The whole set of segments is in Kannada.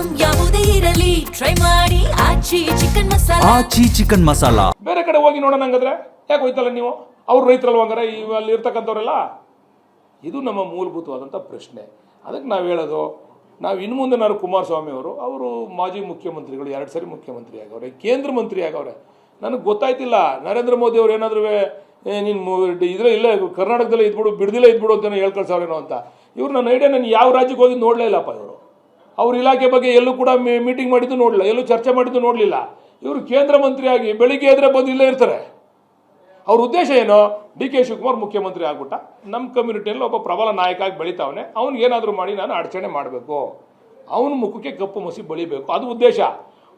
ಐಟಂ ಯಾವುದೇ ಇರಲಿ ಟ್ರೈ ಮಾಡಿ ಆಚಿ ಚಿಕನ್ ಮಸಾಲಾ. ಆಚಿ ಚಿಕನ್ ಮಸಾಲಾ. ಬೇರೆ ಕಡೆ ಹೋಗಿ ನೋಡೋಣ ಹಂಗಾದ್ರೆ. ಯಾಕೆ ಹೋಯ್ತಲ್ಲ ನೀವು? ಅವ್ರು ರೈತರಲ್ವ ಹಂಗಾರೆ ಅಲ್ಲಿ ಇರ್ತಕ್ಕಂಥವ್ರೆಲ್ಲ? ಇದು ನಮ್ಮ ಮೂಲಭೂತವಾದಂಥ ಪ್ರಶ್ನೆ. ಅದಕ್ಕೆ ನಾವು ಹೇಳೋದು, ನಾವು ಇನ್ನು ಮುಂದೆ ನಾನು ಕುಮಾರಸ್ವಾಮಿ ಅವರು ಮಾಜಿ ಮುಖ್ಯಮಂತ್ರಿಗಳು, 2 ಸರಿ ಮುಖ್ಯಮಂತ್ರಿ ಆಗವ್ರೆ, ಕೇಂದ್ರ ಮಂತ್ರಿ ಆಗವ್ರೆ. ನನಗೆ ಗೊತ್ತಾಯ್ತಿಲ್ಲ ನರೇಂದ್ರ ಮೋದಿ ಅವ್ರು ಏನಾದರೂ ನೀನು ಇಲ್ಲೇ ಕರ್ನಾಟಕದಲ್ಲೇ ಇದ್ಬಿಡು, ಬಿಡದಿಲ್ಲ ಇದ್ಬಿಡು ಅಂತ ಹೇಳ್ಕಳ್ಸವ್ರೇನೋ ಅಂತ. ಇವ್ರು ನನ್ನ ಐಡಿಯಾ ನಾನು ಯಾವ ರಾಜ್ಯಕ್ಕೆ ಹೋಗಿ ನೋಡಲೇ ಇಲ್ಲಪ್ಪ. ಇವರು ಅವ್ರ ಇಲಾಖೆ ಬಗ್ಗೆ ಎಲ್ಲೂ ಕೂಡ ಮೀಟಿಂಗ್ ಮಾಡಿದ್ದು ನೋಡಲಿಲ್ಲ, ಎಲ್ಲೂ ಚರ್ಚೆ ಮಾಡಿದ್ದು ನೋಡಲಿಲ್ಲ. ಇವರು ಕೇಂದ್ರ ಮಂತ್ರಿ ಆಗಿ ಬೆಳಿಗ್ಗೆ ಎದ್ರೆ ಬಂದು ಇಲ್ಲೇ ಇರ್ತಾರೆ. ಅವ್ರ ಉದ್ದೇಶ ಏನು? ಡಿ ಕೆ ಶಿವಕುಮಾರ್ ಮುಖ್ಯಮಂತ್ರಿ ಆಗ್ಬಿಟ್ಟ, ನಮ್ಮ ಕಮ್ಯುನಿಟಿಯಲ್ಲಿ ಒಬ್ಬ ಪ್ರಬಲ ನಾಯಕ ಆಗಿ ಬೆಳಿತಾವನೆ, ಅವ್ನಿಗೇನಾದರೂ ಮಾಡಿ ನಾನು ಅಡಚಣೆ ಮಾಡಬೇಕು, ಅವನ ಮುಖಕ್ಕೆ ಕಪ್ಪು ಮಸಿ ಬಳಿಬೇಕು, ಅದು ಉದ್ದೇಶ.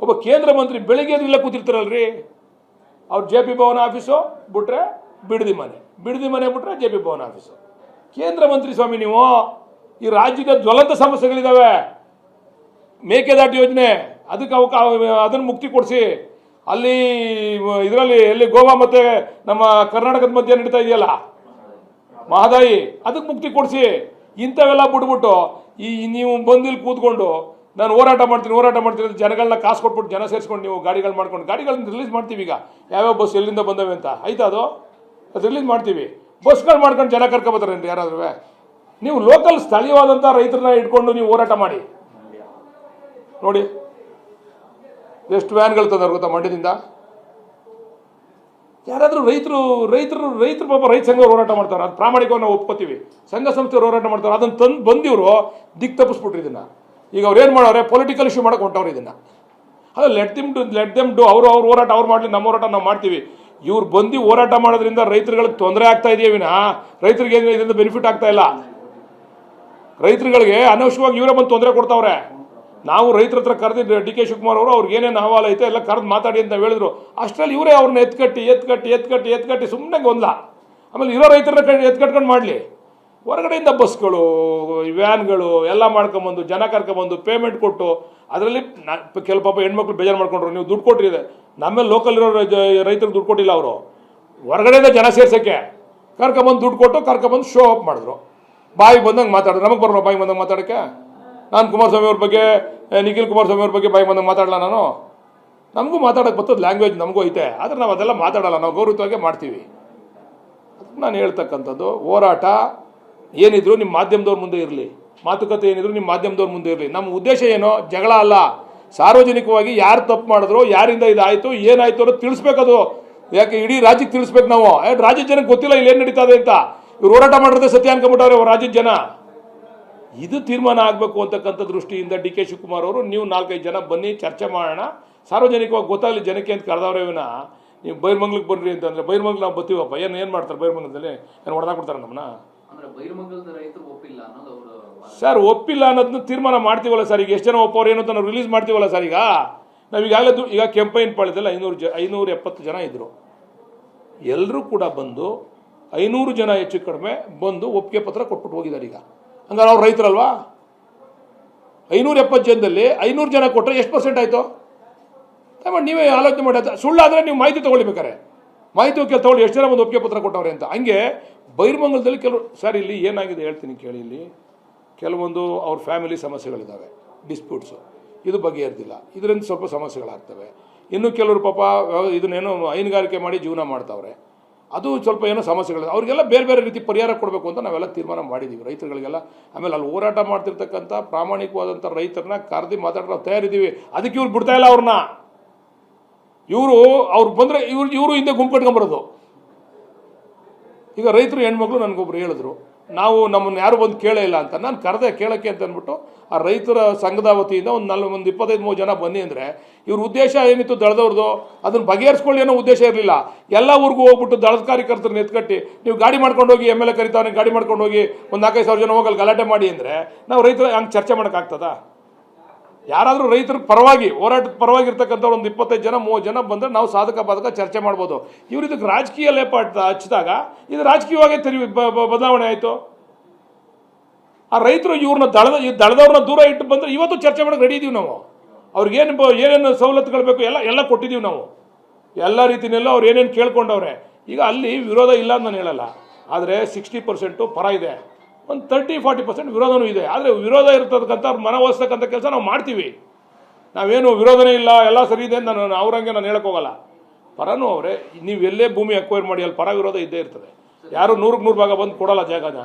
ಒಬ್ಬ ಕೇಂದ್ರ ಮಂತ್ರಿ ಬೆಳಿಗ್ಗೆ ಎದ್ರೆ ಇಲ್ಲೇ ಕೂತಿರ್ತಾರಲ್ರಿ. ಅವ್ರು ಜೆ ಪಿ ಭವನ ಆಫೀಸು ಬಿಟ್ರೆ ಬಿಡದಿ ಮನೆ ಬಿಟ್ರೆ ಜೆ ಪಿ ಭವನ ಆಫೀಸು. ಕೇಂದ್ರ ಮಂತ್ರಿ ಸ್ವಾಮಿ ನೀವು. ಈ ರಾಜ್ಯದ ಜ್ವಲಂತ ಸಮಸ್ಯೆಗಳಿದ್ದಾವೆ. ಮೇಕೆದಾಟು ಯೋಜನೆ, ಅದಕ್ಕೆ ಅದನ್ನು ಮುಕ್ತಿ ಕೊಡಿಸಿ. ಅಲ್ಲಿ ಇದರಲ್ಲಿ ಎಲ್ಲಿ ಗೋವಾ ಮತ್ತು ನಮ್ಮ ಕರ್ನಾಟಕದ ಮಧ್ಯೆ ನಡೀತಾ ಇದೆಯಲ್ಲ ಮಹದಾಯಿ, ಅದಕ್ಕೆ ಮುಕ್ತಿ ಕೊಡಿಸಿ. ಇಂಥವೆಲ್ಲ ಬಿಟ್ಬಿಟ್ಟು ನೀವು ಬಂದಿಲ್ಲಿ ಕೂತ್ಕೊಂಡು ನಾನು ಹೋರಾಟ ಮಾಡ್ತೀನಿ ಜನಗಳನ್ನ ಕಾಸು ಕೊಟ್ಬಿಟ್ಟು ಜನ ಸೇರಿಸ್ಕೊಂಡು ನೀವು ಗಾಡಿಗಳು ಮಾಡ್ಕೊಂಡು ಗಾಡಿಗಳನ್ನ ರಿಲೀಸ್ ಮಾಡ್ತೀವಿ. ಈಗ ಯಾವ್ಯಾವ ಬಸ್ ಎಲ್ಲಿಂದ ಬಂದವೆ ಅಂತ ಆಯ್ತಾ, ಅದು ರಿಲೀಸ್ ಮಾಡ್ತೀವಿ. ಬಸ್ಗಳು ಮಾಡ್ಕೊಂಡು ಜನ ಕರ್ಕೊಬತ್ತಾರೇನ್ರಿ ಯಾರಾದ್ರೂ? ನೀವು ಲೋಕಲ್ ಸ್ಥಳೀಯವಾದಂಥ ರೈತರನ್ನ ಇಟ್ಕೊಂಡು ನೀವು ಹೋರಾಟ ಮಾಡಿ ನೋಡಿ. ಎಷ್ಟು ವ್ಯಾನ್ಗಳು ತಂದಾರೆ ಗೊತ್ತಾ ಮಂಡ್ಯದಿಂದ? ಯಾರಾದರೂ ರೈತರು ಪಾಪ ರೈತ ಸಂಘ ಹೋರಾಟ ಮಾಡ್ತಾರೆ, ಅದು ಪ್ರಾಮಾಣಿಕವಾಗಿ ನಾವು ಒಪ್ಕೋತೀವಿ. ಸಂಘ ಸಂಸ್ಥೆಯವರು ಹೋರಾಟ ಮಾಡ್ತಾರೆ, ಅದನ್ನು ತಂದು ಬಂದಿವರು ದಿಕ್ ತಪ್ಪಿಸ್ಬಿಟ್ರು ಇದನ್ನು. ಈಗ ಅವ್ರು ಏನು ಮಾಡೋರೆ? ಪೊಲಿಟಿಕಲ್ ಇಶ್ಯೂ ಮಾಡೋಕೆ ಹೊಂಟವ್ರು ಇದನ್ನು. ಅದು ಲೆಟ್ ದೆಮ್ ಡು ಅವ್ರು ಹೋರಾಟ ಅವ್ರು ಮಾಡಲಿ, ನಮ್ಮ ಹೋರಾಟ ನಾವು ಮಾಡ್ತೀವಿ. ಇವ್ರು ಬಂದು ಹೋರಾಟ ಮಾಡೋದ್ರಿಂದ ರೈತರುಗಳಿಗೆ ತೊಂದರೆ ಆಗ್ತಾ ಇದೆಯೇ ವಿನಃ ರೈತರಿಗೆ ಇದರಿಂದ ಬೆನಿಫಿಟ್ ಆಗ್ತಾ ಇಲ್ಲ. ರೈತರುಗಳಿಗೆ ಅನವಶ್ಯವಾಗಿ ಇವರೇ ಬಂದು ತೊಂದರೆ ಕೊಡ್ತಾವ್ರೆ. ನಾವು ರೈತರ ಹತ್ರ ಕರೆದಿದ್ದು ಡಿ ಕೆ ಶಿವಕುಮಾರ್ ಅವರು, ಅವ್ರಿಗೆ ಏನೇನು ಅಹವಾಲು ಐತೆ ಎಲ್ಲ ಕರೆದು ಮಾತಾಡಿ ಅಂತ ಹೇಳಿದ್ರು. ಅಷ್ಟರಲ್ಲಿ ಇವರೇ ಅವ್ರನ್ನ ಎತ್ಕಟ್ಟಿ ಸುಮ್ಮನೆ ಗೊಂದಲ. ಆಮೇಲೆ ಇರೋ ರೈತರನ್ನ ಎತ್ಕಟ್ಕೊಂಡು ಮಾಡಲಿ. ಹೊರಗಡೆಯಿಂದ ಬಸ್ಗಳು, ವ್ಯಾನ್ಗಳು ಎಲ್ಲ ಮಾಡ್ಕೊಂಬಂದು ಜನ ಕರ್ಕೊಂಬಂದು ಪೇಮೆಂಟ್ ಕೊಟ್ಟು, ಅದರಲ್ಲಿ ಕೆಲವು ಪಾಪ ಹೆಣ್ಮಕ್ಳು ಬೇಜಾರು ಮಾಡ್ಕೊಂಡ್ರು. ನೀವು ದುಡ್ಡು ಕೊಟ್ಟಿದೆ, ನಮ್ಮೇಲೆ ಲೋಕಲ್ ಇರೋ ರೈತರಿಗೆ ದುಡ್ಡು ಕೊಟ್ಟಿಲ್ಲ. ಅವರು ಹೊರಗಡೆಯಿಂದ ಜನ ಸೇರ್ಸೋಕ್ಕೆ ಕರ್ಕೊಂಬಂದು ದುಡ್ಡು ಕೊಟ್ಟು ಕರ್ಕೊಂಬಂದು ಶೋ ಅಪ್ ಮಾಡಿದ್ರು. ಬಾಯಿಗೆ ಬಂದಂಗೆ ಮಾತಾಡಿದ್ರು. ನಮಗೆ ಬರೋಲ್ಲ ಬಾಯಿಗೆ ಬಂದಂಗೆ ಮಾತಾಡೋಕ್ಕೆ? ನಾನು ಕುಮಾರಸ್ವಾಮಿ ಅವ್ರ ಬಗ್ಗೆ, ನಿಖಿಲ್ ಕುಮಾರಸ್ವಾಮಿ ಅವ್ರ ಬಗ್ಗೆ ಬಾಯಿ ಬಂದಂಗೆ ಮಾತಾಡಲ್ಲ ನಾನು? ನಮಗೂ ಮಾತಾಡೋಕ್ಕೆ ಬರ್ತದೆ, ಲ್ಯಾಂಗ್ವೇಜ್ ನಮಗೂ ಐತೆ. ಆದರೆ ನಾವು ಅದೆಲ್ಲ ಮಾತಾಡಲ್ಲ, ನಾವು ಗೌರವವಾಗಿ ಮಾಡ್ತೀವಿ. ಅದಕ್ಕೆ ನಾನು ಹೇಳ್ತಕ್ಕಂಥದ್ದು, ಹೋರಾಟ ಏನಿದ್ರು ನಿಮ್ಮ ಮಾಧ್ಯಮದವ್ರ ಮುಂದೆ ಇರಲಿ, ಮಾತುಕತೆ ಏನಿದ್ರು ನಿಮ್ಮ ಮಾಧ್ಯಮದವ್ರ ಮುಂದೆ ಇರಲಿ. ನಮ್ಮ ಉದ್ದೇಶ ಏನೋ ಜಗಳ ಅಲ್ಲ. ಸಾರ್ವಜನಿಕವಾಗಿ ಯಾರು ತಪ್ಪು ಮಾಡಿದ್ರು, ಯಾರಿಂದ ಇದಾಯಿತು, ಏನಾಯಿತು ಅನ್ನೋದು ತಿಳಿಸ್ಬೇಕದು. ಯಾಕೆ ಇಡೀ ರಾಜ್ಯಕ್ಕೆ ತಿಳಿಸ್ಬೇಕು ನಾವು. ರಾಜ್ಯದ ಜನಕ್ಕೆ ಗೊತ್ತಿಲ್ಲ ಇಲ್ಲೇನು ನಡೀತಾ ಇದೆ ಅಂತ. ಇವ್ರು ಹೋರಾಟ ಮಾಡಿರೋದೇ ಸತ್ಯ ಅನ್ಕೊಂಬಿಟ್ಟವ್ರೆ ರಾಜ್ಯದ ಜನ. ಇದು ತೀರ್ಮಾನ ಆಗಬೇಕು ಅಂತಕ್ಕಂಥ ದೃಷ್ಟಿಯಿಂದ ಡಿ ಕೆ ಶಿವಕುಮಾರ್ ಅವರು, ನೀವು 4-5 ಜನ ಬನ್ನಿ ಚರ್ಚೆ ಮಾಡೋಣ, ಸಾರ್ವಜನಿಕವಾಗಿ ಗೊತ್ತಾಗಲಿ ಜನಕ್ಕೆ ಅಂತ ಕರೆದವ್ರೆ ವಿನ ನೀವು ಬೈರ್ಮಂಗ್ಲಕ್ಕೆ ಬನ್ನಿರಿ ಅಂತಂದರೆ ಬೈರ್ಮಂಗ್ಲ ನಾವು ಬರ್ತೀವಪ್ಪ. ಏನು ಮಾಡ್ತಾರೆ ಬೈರ್ಮಂಗ್ಲದಲ್ಲಿ? ಏನು ಹೊಡೆದಾಕ್ಬಿಡ್ತಾರೆ ನಮ್ಮನ್ನ? ಸರ್ ಒಪ್ಪಿಲ್ಲ ಅನ್ನೋದನ್ನ ತೀರ್ಮಾನ ಮಾಡ್ತೀವಲ್ಲ ಸರ್. ಈಗ ಎಷ್ಟು ಜನ ಒಪ್ಪೋರು ಏನು ಅಂತ ನಾವು ರಿಲೀಸ್ ಮಾಡ್ತೀವಲ್ಲ ಸರ್. ಈಗ ಕೆಂಪೈನ್ ಪಾಳ್ಯದಲ್ಲಿ 570 ಜನ ಇದ್ದರು. ಎಲ್ಲರೂ ಕೂಡ ಬಂದು 500 ಜನ ಹೆಚ್ಚು ಕಡಿಮೆ ಬಂದು ಒಪ್ಪಿಗೆ ಪತ್ರ ಕೊಟ್ಬಿಟ್ಟು ಹೋಗಿದ್ದಾರೆ. ಈಗ ಹಂಗಾರೆ ಅವ್ರು ರೈತರಲ್ವಾ? 570 ಜನದಲ್ಲಿ 500 ಜನ ಕೊಟ್ಟರೆ ಎಷ್ಟು % ಆಯಿತು? ನೀವೇ ಆಲೋಚನೆ ಮಾಡಿ. ಸುಳ್ಳಾದರೆ ನೀವು ಮಾಹಿತಿ ತೊಗೊಳ್ಬೇಕಾರೆ ಮಾಹಿತಿ ತೊಗೊಳ್ಳಿ ಎಷ್ಟು ಜನ ಒಂದು ಒಪ್ಪಿಗೆ ಪತ್ರ ಕೊಟ್ಟವ್ರೆ ಅಂತ. ಹಂಗೆ ಬೈರ್ಮಂಗಲದಲ್ಲಿ ಕೆಲವರು ಸರ್, ಇಲ್ಲಿ ಏನಾಗಿದೆ ಹೇಳ್ತೀನಿ ಕೇಳಿ. ಇಲ್ಲಿ ಕೆಲವೊಂದು ಅವ್ರ ಫ್ಯಾಮಿಲಿ ಸಮಸ್ಯೆಗಳಿದ್ದಾವೆ, ಡಿಸ್ಪ್ಯೂಟ್ಸು, ಇದು ಬಗೆಹರಿದಿಲ್ಲ, ಇದರಿಂದ ಸ್ವಲ್ಪ ಸಮಸ್ಯೆಗಳಾಗ್ತವೆ. ಇನ್ನು ಕೆಲವರು ಪಾಪ ಇದನ್ನೇನೋ ಹೈನುಗಾರಿಕೆ ಮಾಡಿ ಜೀವನ ಮಾಡ್ತಾವ್ರೆ, ಅದು ಸ್ವಲ್ಪ ಏನೋ ಸಮಸ್ಯೆಗಳಿದೆ. ಅವ್ರಿಗೆಲ್ಲ ಬೇರೆ ಬೇರೆ ರೀತಿ ಪರಿಹಾರ ಕೊಡಬೇಕು ಅಂತ ನಾವೆಲ್ಲ ತೀರ್ಮಾನ ಮಾಡಿದ್ದೀವಿ ರೈತರುಗಳಿಗೆಲ್ಲ. ಆಮೇಲೆ ಅಲ್ಲಿ ಹೋರಾಟ ಮಾಡ್ತಿರ್ತಕ್ಕಂಥ ಪ್ರಾಮಾಣಿಕವಾದಂಥ ರೈತರನ್ನ ಕರೆದು ಮಾತಾಡೋ ನಾವು ತಯಾರಿದ್ದೀವಿ. ಅದಕ್ಕೆ ಇವ್ರು ಬಿಡ್ತಾ ಇಲ್ಲ ಅವ್ರನ್ನ. ಅವ್ರು ಬಂದರೆ ಇವರು ಹಿಂದೆ ಗುಂಪು ಕಟ್ಕೊಂಬರೋದು. ಈಗ ರೈತರು ಹೆಣ್ಮಕ್ಳು ನನಗೊಬ್ರು ಹೇಳಿದ್ರು, ನಾವು ನಮ್ಮನ್ನು ಯಾರು ಬಂದು ಕೇಳೇ ಇಲ್ಲ ಅಂತ. ನಾನು ಕರೆದೆ ಕೇಳೋಕ್ಕೆ ಅಂತ ಅಂದ್ಬಿಟ್ಟು ಆ ರೈತರ ಸಂಘದ ವತಿಯಿಂದ ಒಂದು 25-30 ಜನ ಬನ್ನಿ ಅಂದರೆ, ಇವ್ರ ಉದ್ದೇಶ ಏನಿತ್ತು ದಳದವ್ರದ್ದು ಅದನ್ನು ಬಗೆಹರಿಸ್ಕೊಳ್ಳಿ ಅನ್ನೋ ಉದ್ದೇಶ ಇರಲಿಲ್ಲ. ಎಲ್ಲ ಊರಿಗೂ ಹೋಗ್ಬಿಟ್ಟು ದಳದ ಕಾರ್ಯಕರ್ತರನ್ನ ಎತ್ಕಟ್ಟಿ ನೀವು ಗಾಡಿ ಮಾಡ್ಕೊಂಡು ಹೋಗಿ, ಎಮ್ ಎಲ್ ಎ ಕರಿತಾವನೆ ಗಾಡಿ ಮಾಡ್ಕೊಂಡು ಹೋಗಿ ಒಂದು 4-5 ಜನ ಹೋಗಲ್ಲಿ ಗಲಾಟೆ ಮಾಡಿ ಅಂದರೆ ನಾವು ರೈತರು ಹಂಗೆ ಚರ್ಚೆ ಮಾಡೋಕ್ಕಾಗ್ತದಾ? ಯಾರಾದರೂ ರೈತರ ಪರವಾಗಿ ಹೋರಾಟದ ಪರವಾಗಿ ಇರ್ತಕ್ಕಂಥವ್ರು ಒಂದು 25-30 ಜನ ಬಂದರೆ ನಾವು ಸಾಧಕ ಬಾಧಕ ಚರ್ಚೆ ಮಾಡ್ಬೋದು. ಇವರು ಇದಕ್ಕೆ ರಾಜಕೀಯ ಲೇಪ ಹಚ್ಚಿದಾಗ ಇದು ರಾಜಕೀಯವಾಗೇ ಬದಲಾವಣೆ ಆಯಿತು. ಆ ರೈತರು ಇವ್ರನ್ನ ದಳದವ್ರನ್ನ ದೂರ ಇಟ್ಟು ಬಂದರೆ ಇವತ್ತು ಚರ್ಚೆ ಮಾಡೋಕ್ಕೆ ರೆಡಿ ಇದ್ದೀವಿ ನಾವು. ಏನೇನು ಸವಲತ್ತುಗಳು ಬೇಕು ಎಲ್ಲ ಕೊಟ್ಟಿದ್ದೀವಿ ನಾವು. ಎಲ್ಲ ರೀತಿಯಲ್ಲೂ ಅವ್ರು ಏನೇನು ಕೇಳ್ಕೊಂಡವ್ರೆ. ಈಗ ಅಲ್ಲಿ ವಿರೋಧ ಇಲ್ಲ ಅಂತ ನಾನು ಹೇಳಲ್ಲ, ಆದರೆ 60% ಪರ ಇದೆ, ಒಂದು 30-40% ವಿರೋಧನೂ ಇದೆ. ಆದರೆ ವಿರೋಧ ಇರ್ತಕ್ಕಂಥ ಅವ್ರು ಮನವೊಲಿಸ್ತಕ್ಕಂಥ ಕೆಲಸ ನಾವು ಮಾಡ್ತೀವಿ. ನಾವೇನು ವಿರೋಧನೇ ಇಲ್ಲ ಎಲ್ಲ ಸರಿ ಇದೆ ಅಂತ ನಾನು ಅವ್ರಂಗೆ ನಾನು ಹೇಳಕ್ ಹೋಗಲ್ಲ. ಪರನೂ ಅವರೇ, ನೀವು ಎಲ್ಲೇ ಭೂಮಿ ಅಕ್ವೈರ್ ಮಾಡಿ ಅಲ್ಲಿ ಪರ ವಿರೋಧ ಇದ್ದೇ ಇರ್ತದೆ. ಯಾರು 100ಕ್ಕೆ 100 ಭಾಗ ಬಂದು ಕೊಡಲ್ಲ ಜಾಗನ.